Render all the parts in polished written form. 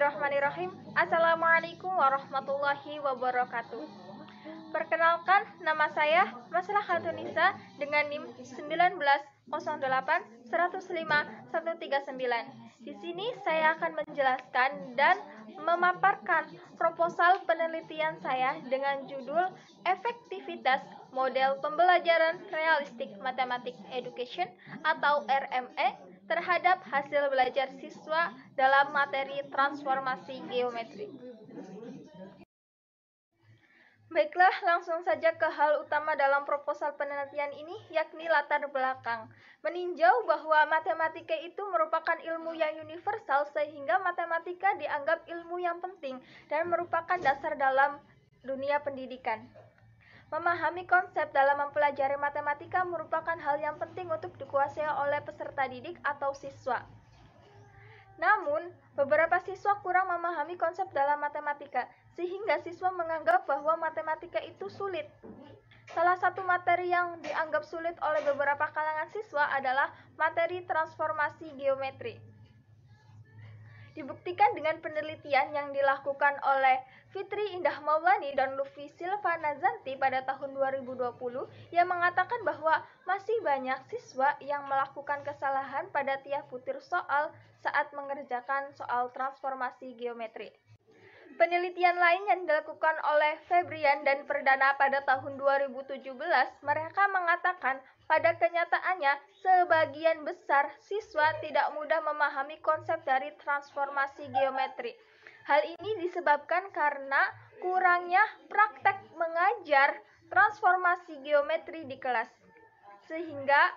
Bismillahirrahmanirrahim. Assalamualaikum warahmatullahi wabarakatuh. Perkenalkan, nama saya Maslah Khatunisa dengan NIM 1908105139. Di sini saya akan menjelaskan dan memaparkan proposal penelitian saya dengan judul Efektivitas Model Pembelajaran Realistik Mathematics Education atau RME terhadap hasil belajar siswa dalam materi transformasi geometri. Baiklah, langsung saja ke hal utama dalam proposal penelitian ini, yakni latar belakang. Meninjau bahwa matematika itu merupakan ilmu yang universal sehingga matematika dianggap ilmu yang penting dan merupakan dasar dalam dunia pendidikan. Memahami konsep dalam mempelajari matematika merupakan hal yang penting untuk dikuasai oleh peserta didik atau siswa. Namun, beberapa siswa kurang memahami konsep dalam matematika, sehingga siswa menganggap bahwa matematika itu sulit. Salah satu materi yang dianggap sulit oleh beberapa kalangan siswa adalah materi transformasi geometri. Dibuktikan dengan penelitian yang dilakukan oleh Fitri Indah Maulani dan Lutfi Silva Nazanti pada tahun 2020 yang mengatakan bahwa masih banyak siswa yang melakukan kesalahan pada tiap butir soal saat mengerjakan soal transformasi geometri. Penelitian lain yang dilakukan oleh Febrian dan Perdana pada tahun 2017, mereka mengatakan pada kenyataannya sebagian besar siswa tidak mudah memahami konsep dari transformasi geometri. Hal ini disebabkan karena kurangnya praktek mengajar transformasi geometri di kelas, sehingga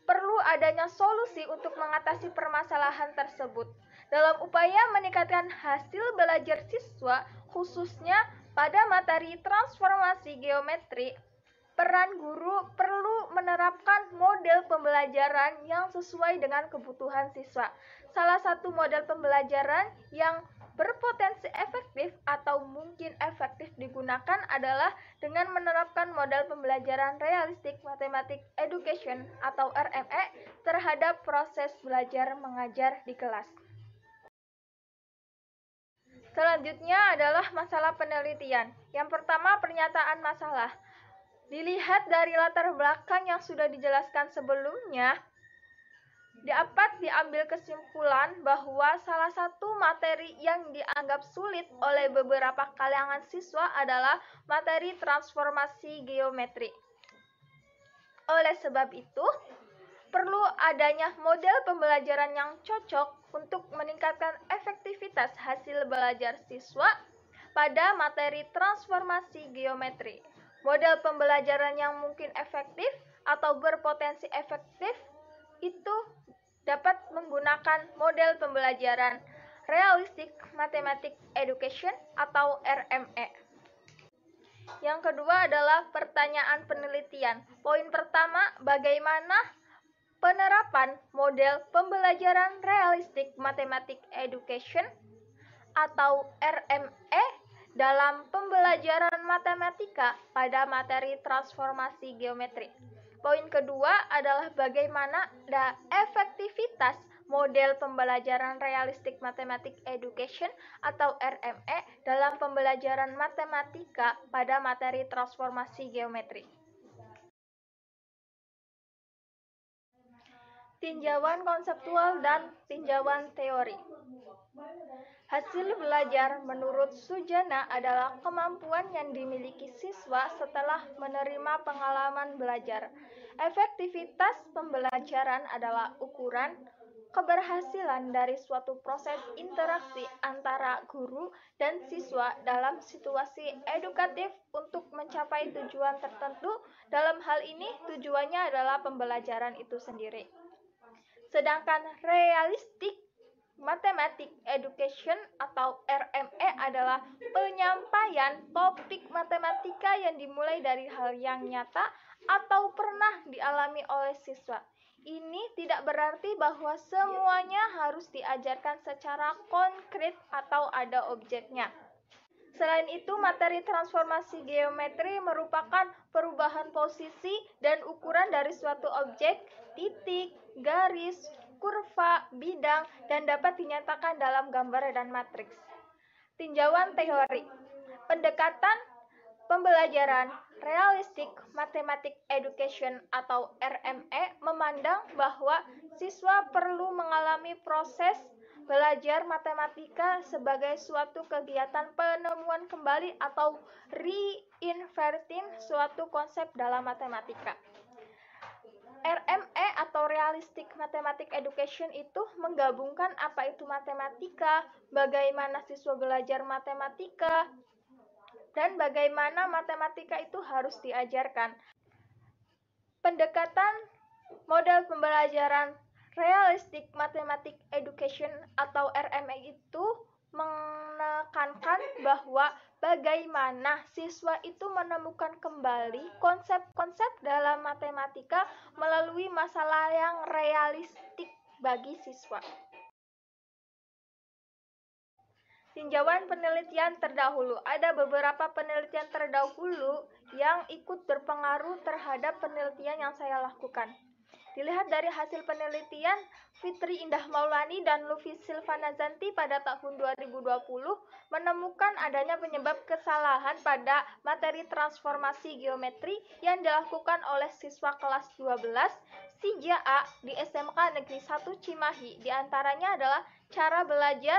perlu adanya solusi untuk mengatasi permasalahan tersebut. Dalam upaya meningkatkan hasil belajar siswa, khususnya pada materi transformasi geometri, peran guru perlu menerapkan model pembelajaran yang sesuai dengan kebutuhan siswa. Salah satu model pembelajaran yang berpotensi efektif atau mungkin efektif digunakan adalah dengan menerapkan model pembelajaran realistik mathematics education atau RME terhadap proses belajar mengajar di kelas. Selanjutnya adalah masalah penelitian. Yang pertama, pernyataan masalah. Dilihat dari latar belakang yang sudah dijelaskan sebelumnya, dapat diambil kesimpulan bahwa salah satu materi yang dianggap sulit oleh beberapa kalangan siswa adalah materi transformasi geometri. Oleh sebab itu, perlu adanya model pembelajaran yang cocok untuk meningkatkan efektivitas hasil belajar siswa pada materi transformasi geometri. Model pembelajaran yang mungkin efektif atau berpotensi efektif itu dapat menggunakan model pembelajaran Realistic Mathematics Education atau RME. Yang kedua adalah pertanyaan penelitian. Poin pertama, bagaimana penerapan model pembelajaran Realistic Mathematics Education atau RME dalam pembelajaran matematika pada materi transformasi geometri. Poin kedua adalah bagaimana efektivitas model pembelajaran Realistic Mathematics Education atau RME dalam pembelajaran matematika pada materi transformasi geometri. Tinjauan konseptual dan tinjauan teori. Hasil belajar menurut Sujana adalah kemampuan yang dimiliki siswa setelah menerima pengalaman belajar. Efektivitas pembelajaran adalah ukuran keberhasilan dari suatu proses interaksi antara guru dan siswa dalam situasi edukatif untuk mencapai tujuan tertentu. Dalam hal ini, tujuannya adalah pembelajaran itu sendiri. Sedangkan Realistic Mathematics Education atau RME adalah penyampaian topik matematika yang dimulai dari hal yang nyata atau pernah dialami oleh siswa. Ini tidak berarti bahwa semuanya harus diajarkan secara konkret atau ada objeknya. Selain itu, materi transformasi geometri merupakan perubahan posisi dan ukuran dari suatu objek, titik, garis, kurva, bidang, dan dapat dinyatakan dalam gambar dan matriks. Tinjauan teori. Pendekatan pembelajaran Realistic Mathematics Education atau RME memandang bahwa siswa perlu mengalami proses belajar matematika sebagai suatu kegiatan penemuan kembali atau reinventing suatu konsep dalam matematika. RME atau Realistic Mathematics Education itu menggabungkan apa itu matematika, bagaimana siswa belajar matematika, dan bagaimana matematika itu harus diajarkan. Pendekatan model pembelajaran Realistic Mathematics Education atau RME itu menekankan bahwa bagaimana siswa itu menemukan kembali konsep-konsep dalam matematika melalui masalah yang realistik bagi siswa. Tinjauan penelitian terdahulu. Ada beberapa penelitian terdahulu yang ikut berpengaruh terhadap penelitian yang saya lakukan. Dilihat dari hasil penelitian, Fitri Indah Maulani dan Lufi Silvanazanti pada tahun 2020 menemukan adanya penyebab kesalahan pada materi transformasi geometri yang dilakukan oleh siswa kelas 12 SIJA A di SMK Negeri 1 Cimahi. Di antaranya adalah cara belajar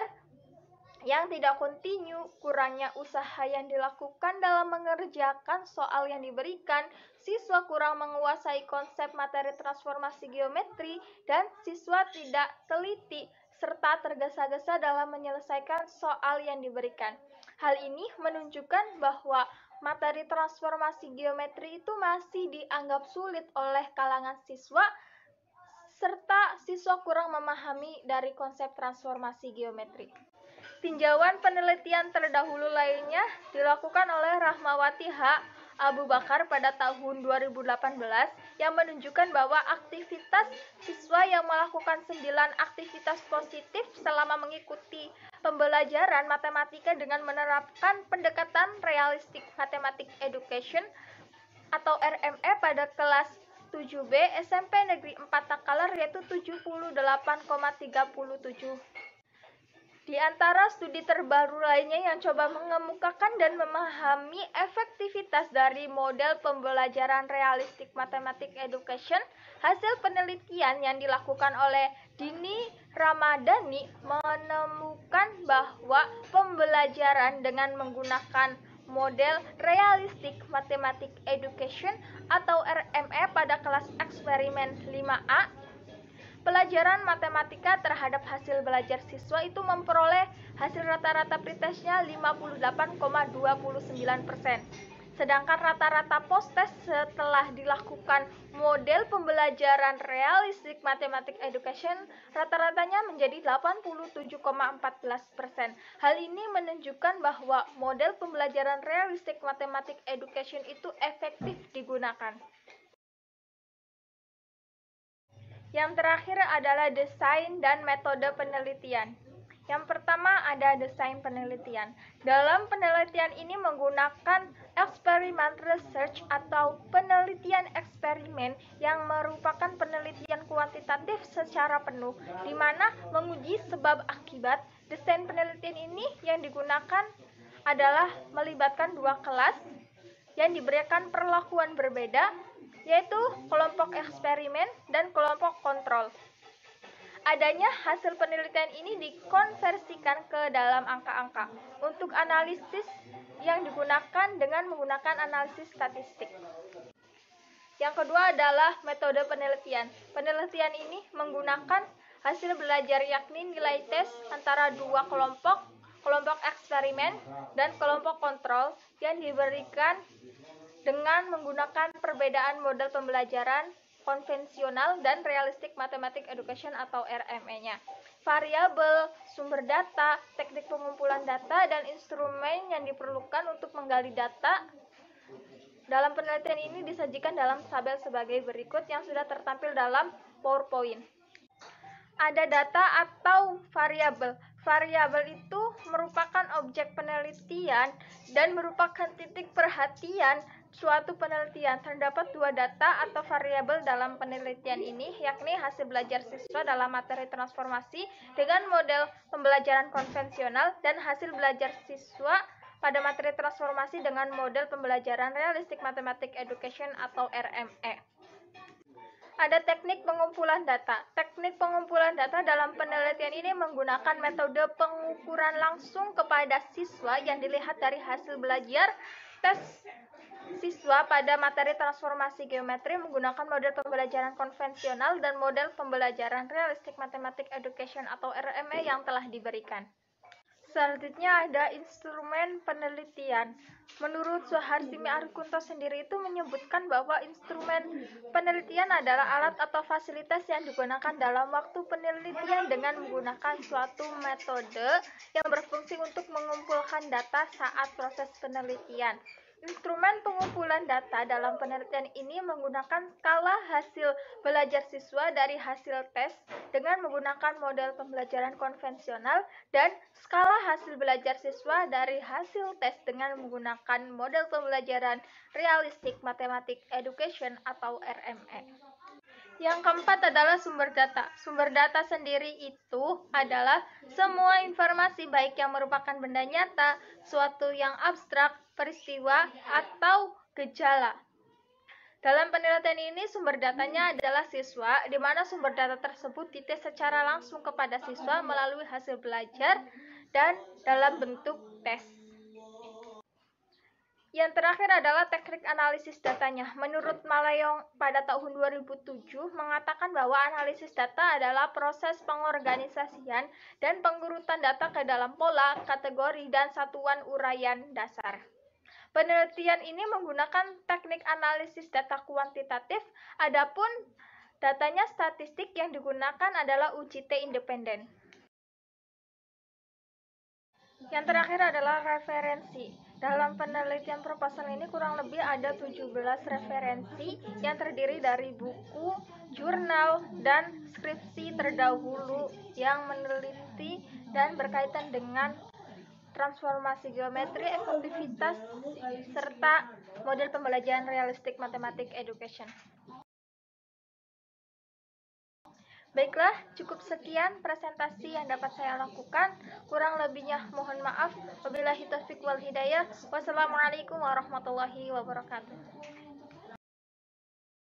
yang tidak kontinu, kurangnya usaha yang dilakukan dalam mengerjakan soal yang diberikan, siswa kurang menguasai konsep materi transformasi geometri, dan siswa tidak teliti serta tergesa-gesa dalam menyelesaikan soal yang diberikan. Hal ini menunjukkan bahwa materi transformasi geometri itu masih dianggap sulit oleh kalangan siswa, serta siswa kurang memahami dari konsep transformasi geometri. Tinjauan penelitian terdahulu lainnya dilakukan oleh Rahmawati H. Abu Bakar pada tahun 2018 yang menunjukkan bahwa aktivitas siswa yang melakukan 9 aktivitas positif selama mengikuti pembelajaran matematika dengan menerapkan pendekatan Realistic Mathematics Education atau RME pada kelas 7B SMP Negeri 4 Takalar yaitu 78,37. Di antara studi terbaru lainnya yang coba mengemukakan dan memahami efektivitas dari model pembelajaran Realistic Mathematics Education, hasil penelitian yang dilakukan oleh Dini Ramadhani menemukan bahwa pembelajaran dengan menggunakan model Realistic Mathematics Education atau RME pada kelas eksperimen 5A, pelajaran matematika terhadap hasil belajar siswa itu memperoleh hasil rata-rata pretestnya 58,29%. Sedangkan rata-rata post-test setelah dilakukan model pembelajaran Realistic Mathematics Education rata-ratanya menjadi 87,14%. Hal ini menunjukkan bahwa model pembelajaran Realistic Mathematics Education itu efektif digunakan. Yang terakhir adalah desain dan metode penelitian. Yang pertama ada desain penelitian. Dalam penelitian ini menggunakan experiment research atau penelitian eksperimen yang merupakan penelitian kuantitatif secara penuh, di mana menguji sebab akibat. Desain penelitian ini yang digunakan adalah melibatkan dua kelas yang diberikan perlakuan berbeda, yaitu kelompok eksperimen dan kelompok kontrol. Adanya hasil penelitian ini dikonversikan ke dalam angka-angka untuk analisis yang digunakan dengan menggunakan analisis statistik. Yang kedua adalah metode penelitian. Penelitian ini menggunakan hasil belajar yakni nilai tes antara dua kelompok eksperimen dan kelompok kontrol yang diberikan dengan menggunakan perbedaan model pembelajaran konvensional dan Realistic Mathematics Education atau RME-nya. Variabel, sumber data, teknik pengumpulan data, dan instrumen yang diperlukan untuk menggali data dalam penelitian ini disajikan dalam tabel sebagai berikut yang sudah tertampil dalam PowerPoint. Ada data atau variabel. Variabel itu merupakan objek penelitian dan merupakan titik perhatian suatu penelitian. Terdapat dua data atau variabel dalam penelitian ini, yakni hasil belajar siswa dalam materi transformasi dengan model pembelajaran konvensional dan hasil belajar siswa pada materi transformasi dengan model pembelajaran Realistic Mathematics Education atau RME. Ada teknik pengumpulan data. Teknik pengumpulan data dalam penelitian ini menggunakan metode pengukuran langsung kepada siswa yang dilihat dari hasil belajar tes siswa pada materi transformasi geometri menggunakan model pembelajaran konvensional dan model pembelajaran Realistic Mathematics Education atau RME yang telah diberikan. Selanjutnya ada instrumen penelitian. Menurut Suharsimi Arikunto sendiri itu menyebutkan bahwa instrumen penelitian adalah alat atau fasilitas yang digunakan dalam waktu penelitian dengan menggunakan suatu metode yang berfungsi untuk mengumpulkan data saat proses penelitian. Instrumen pengumpulan data dalam penelitian ini menggunakan skala hasil belajar siswa dari hasil tes dengan menggunakan model pembelajaran konvensional dan skala hasil belajar siswa dari hasil tes dengan menggunakan model pembelajaran Realistic Mathematics Education atau RME. Yang keempat adalah sumber data. Sumber data sendiri itu adalah semua informasi baik yang merupakan benda nyata, suatu yang abstrak, peristiwa, atau gejala. Dalam penelitian ini sumber datanya adalah siswa, di mana sumber data tersebut dites secara langsung kepada siswa melalui hasil belajar dan dalam bentuk tes. Yang terakhir adalah teknik analisis datanya. Menurut Malayong pada tahun 2007 mengatakan bahwa analisis data adalah proses pengorganisasian dan pengurutan data ke dalam pola, kategori, dan satuan uraian dasar. Penelitian ini menggunakan teknik analisis data kuantitatif, adapun datanya statistik yang digunakan adalah uji T independen. Yang terakhir adalah referensi. Dalam penelitian proposal ini kurang lebih ada 17 referensi yang terdiri dari buku, jurnal, dan skripsi terdahulu yang meneliti dan berkaitan dengan transformasi geometri, efektivitas, serta model pembelajaran Realistic Mathematics Education. Baiklah, cukup sekian presentasi yang dapat saya lakukan. Kurang lebihnya mohon maaf. Wabillahi taufiq wal hidayah. Wassalamualaikum warahmatullahi wabarakatuh.